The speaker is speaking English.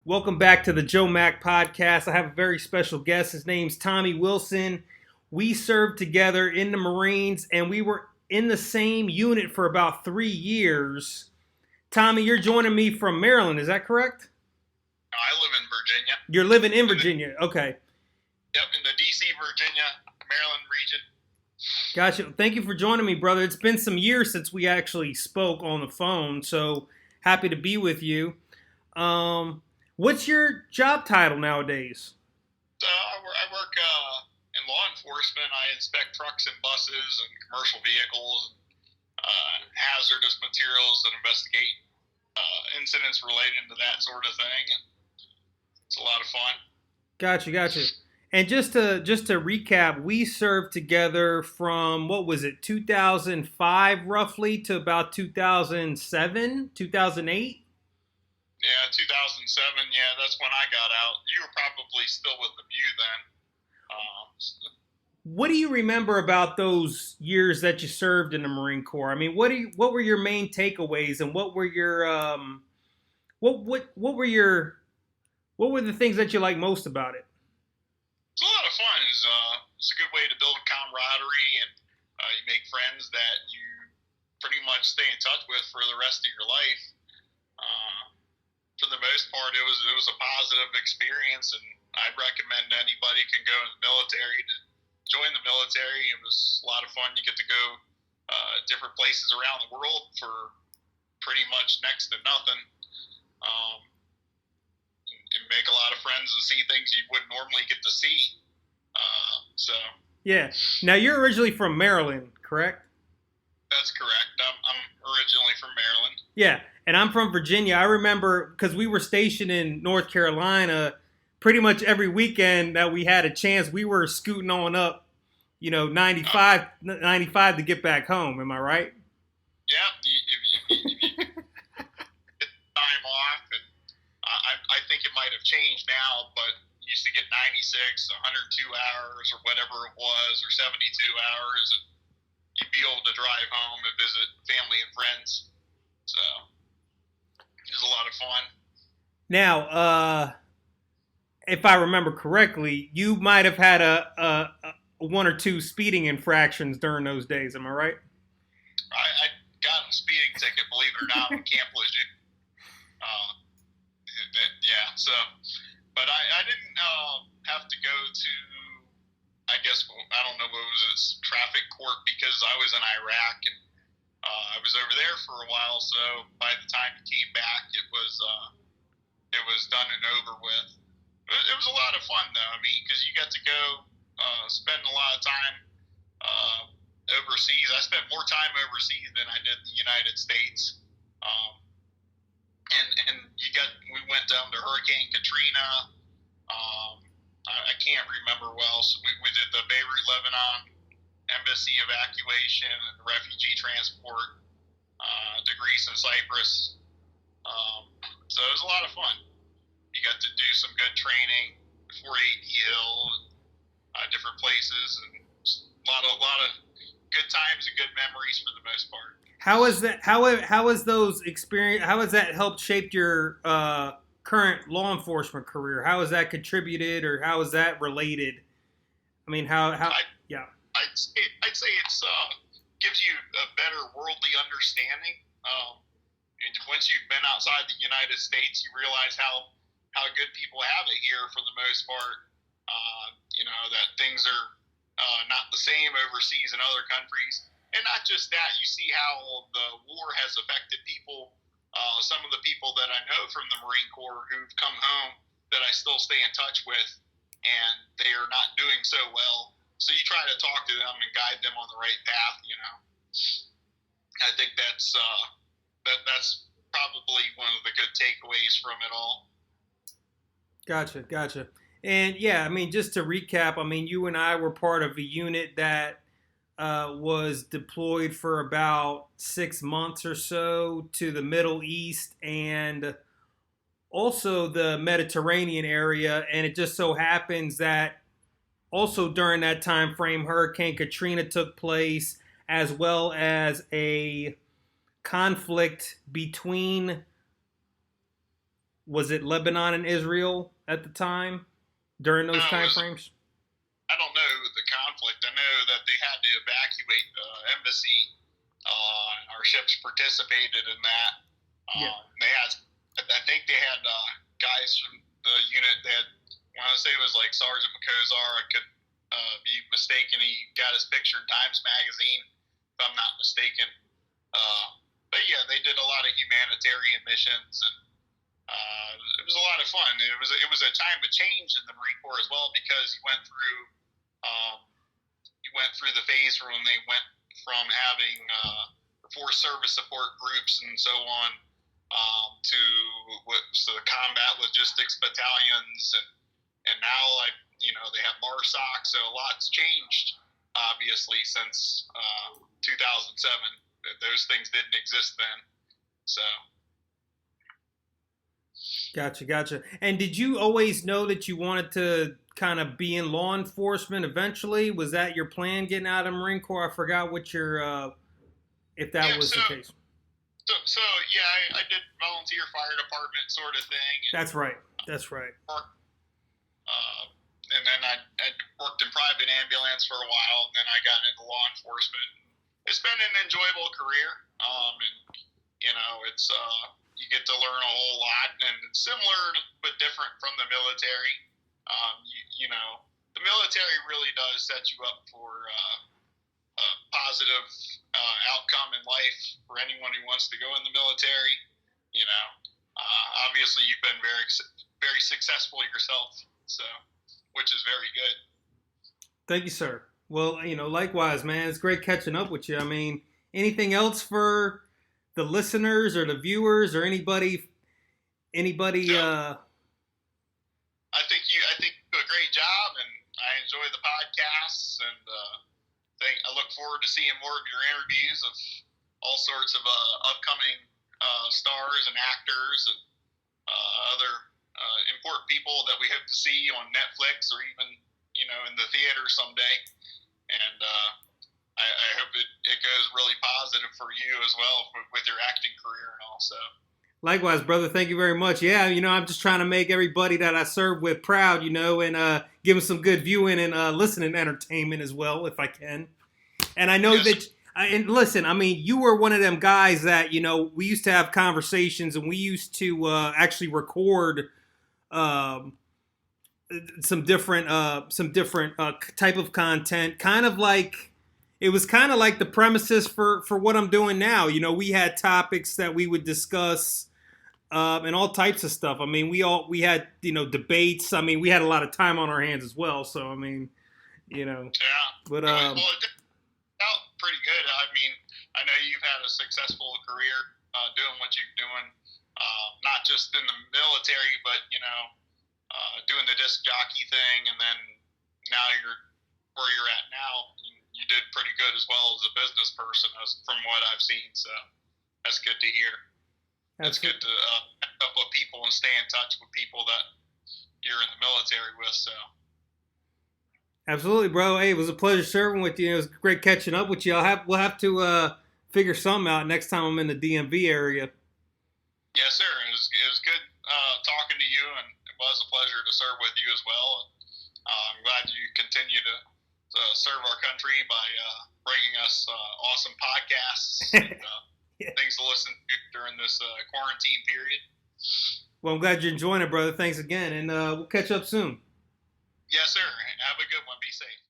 Welcome back to the Joe Mack podcast. I have a very special guest. His name's Tommy Wilson. We served together in the Marines, and we were in the same unit for about 3 years. Tommy, you're joining me from Maryland. Is that correct? I live in Virginia. You're living in Virginia. Okay. Yep, in the D.C., Virginia, Maryland region. Gotcha. Thank you for joining me, brother. It's been some years since we actually spoke on the phone, so happy to be with you. What's your job title nowadays? I work in law enforcement. I inspect trucks and buses and commercial vehicles, hazardous materials, and investigate incidents related to that sort of thing. And it's a lot of fun. Gotcha. And just to recap, we served together from, what was it, 2005 roughly to about 2007, 2008? Yeah, 2007. Yeah, that's when I got out. You were probably still with the View then. What do you remember about those years that you served in the Marine Corps? I mean, what were your main takeaways, and what were your what were the things that you liked most about it? It's a lot of fun. It's a good way to build camaraderie, and you make friends that you pretty much stay in touch with for the rest of your life. For the most part, it was a positive experience, and I'd recommend anybody can go in the military to join the military. It was a lot of fun. You get to go different places around the world for pretty much next to nothing, and make a lot of friends and see things you wouldn't normally get to see. Yeah. Now, you're originally from Maryland, correct? That's correct. I'm originally from Maryland. Yeah, and I'm from Virginia. I remember because we were stationed in North Carolina pretty much every weekend that we had a chance. We were scooting on up, 95 to get back home. Am I right? Yeah, if you get time off, and I think it might have changed now, but you used to get 96, 102 hours or whatever it was, or 72 hours, and you'd be able to drive home and visit family and friends. So it was a lot of fun. Now, if I remember correctly, you might have had a one or two speeding infractions during those days. Am I right? I got a speeding ticket, believe it or not, on Camp Lejeune. Yeah, so, but I didn't have to go to, I guess, I don't know what it was, traffic court, because I was in Iraq, and I was over there for a while, so by the time he came back, it was done and over with. But it was a lot of fun, though, because you got to go spend a lot of time overseas. I spent more time overseas than I did in the United States. And we went down to Hurricane Katrina. I can't remember what else. We did the Beirut, Lebanon embassy evacuation and refugee transport to Greece and Cyprus. So it was a lot of fun. You got to do some good training, Fort A.D. Hill, different places, and a lot of good times and good memories for the most part. How is that? How has those experience? How has that helped shape your current law enforcement career? How has that contributed, or how is that related? I mean, yeah. I'd say it's gives you a better worldly understanding. Once you've been outside the United States, you realize how good people have it here for the most part. That things are not the same overseas in other countries. And not just that, you see how the war has affected people. Some of the people that I know from the Marine Corps who've come home that I still stay in touch with, and they are not doing so well. So you try to talk to them and guide them on the right path. I think that's probably one of the good takeaways from it all. Gotcha. And yeah, just to recap, you and I were part of a unit that was deployed for about 6 months or so to the Middle East and also the Mediterranean area. And it just so happens that also during that time frame, Hurricane Katrina took place, as well as a conflict between Was it Lebanon and Israel at the time during those No, time frames? I don't know the conflict. I know that they had to evacuate the embassy, and our ships participated in that. Yeah. I think they had guys from the unit that I want to say it was like Sergeant Makozar. I could be mistaken. He got his picture in Times Magazine, if I'm not mistaken. But yeah, they did a lot of humanitarian missions, and it was a lot of fun. It was a time of change in the Marine Corps as well, because you went through the phase when they went from having force service support groups and so on, to the combat logistics battalions, and now they have MARSOC. So a lot's changed obviously since 2007. Those things didn't exist then. So. Gotcha. And did you always know that you wanted to kind of be in law enforcement eventually? Was that your plan getting out of the Marine Corps? I forgot what your, if that was the case. So yeah, I did volunteer fire department sort of thing. That's right. And then I worked in private ambulance for a while, and then I got into law enforcement. It's been an enjoyable career, and it's you get to learn a whole lot, and it's similar but different from the military. The military really does set you up for a positive outcome in life for anyone who wants to go in the military. Obviously you've been very, very successful yourself, so which is very good. Thank you, sir. Well, likewise, man. It's great catching up with you. I mean, anything else for the listeners or the viewers or anybody? I think you do a great job, and I enjoy the podcasts, and I look forward to seeing more of your interviews of all sorts of upcoming stars and actors and other important people that we hope to see on Netflix or even in the theater someday. And I hope it goes really positive for you as well with your acting career and all. So. Likewise, brother. Thank you very much. Yeah, I'm just trying to make everybody that I serve with proud, and give them some good viewing and listening entertainment as well, if I can. And I know that, and listen, I mean, you were one of them guys that, we used to have conversations, and we used to actually record some different type of content, kind of like, it was kind of like the premises for what I'm doing now. We had topics that we would discuss, and all types of stuff. I mean, we had, debates. I mean, we had a lot of time on our hands as well. So, I mean, Yeah. But, well, it felt pretty good. I mean, I know you've had a successful career doing what you're doing, not just in the military, but, doing the disc jockey thing. And then now you're where you're at now. You did pretty good as well as a business person, from what I've seen. So that's good to hear. It's good to connect up with people and stay in touch with people that you're in the military with. So. Absolutely, bro. Hey, it was a pleasure serving with you. It was great catching up with you. We'll have to figure something out next time I'm in the DMV area. Yes, sir. It was good talking to you, and it was a pleasure to serve with you as well. I'm glad you continue to serve our country by bringing us awesome podcasts and things to listen to during this quarantine period. Well, I'm glad you're enjoying it, brother. Thanks again, and we'll catch up soon. Yes, sir. Have a good one. Be safe.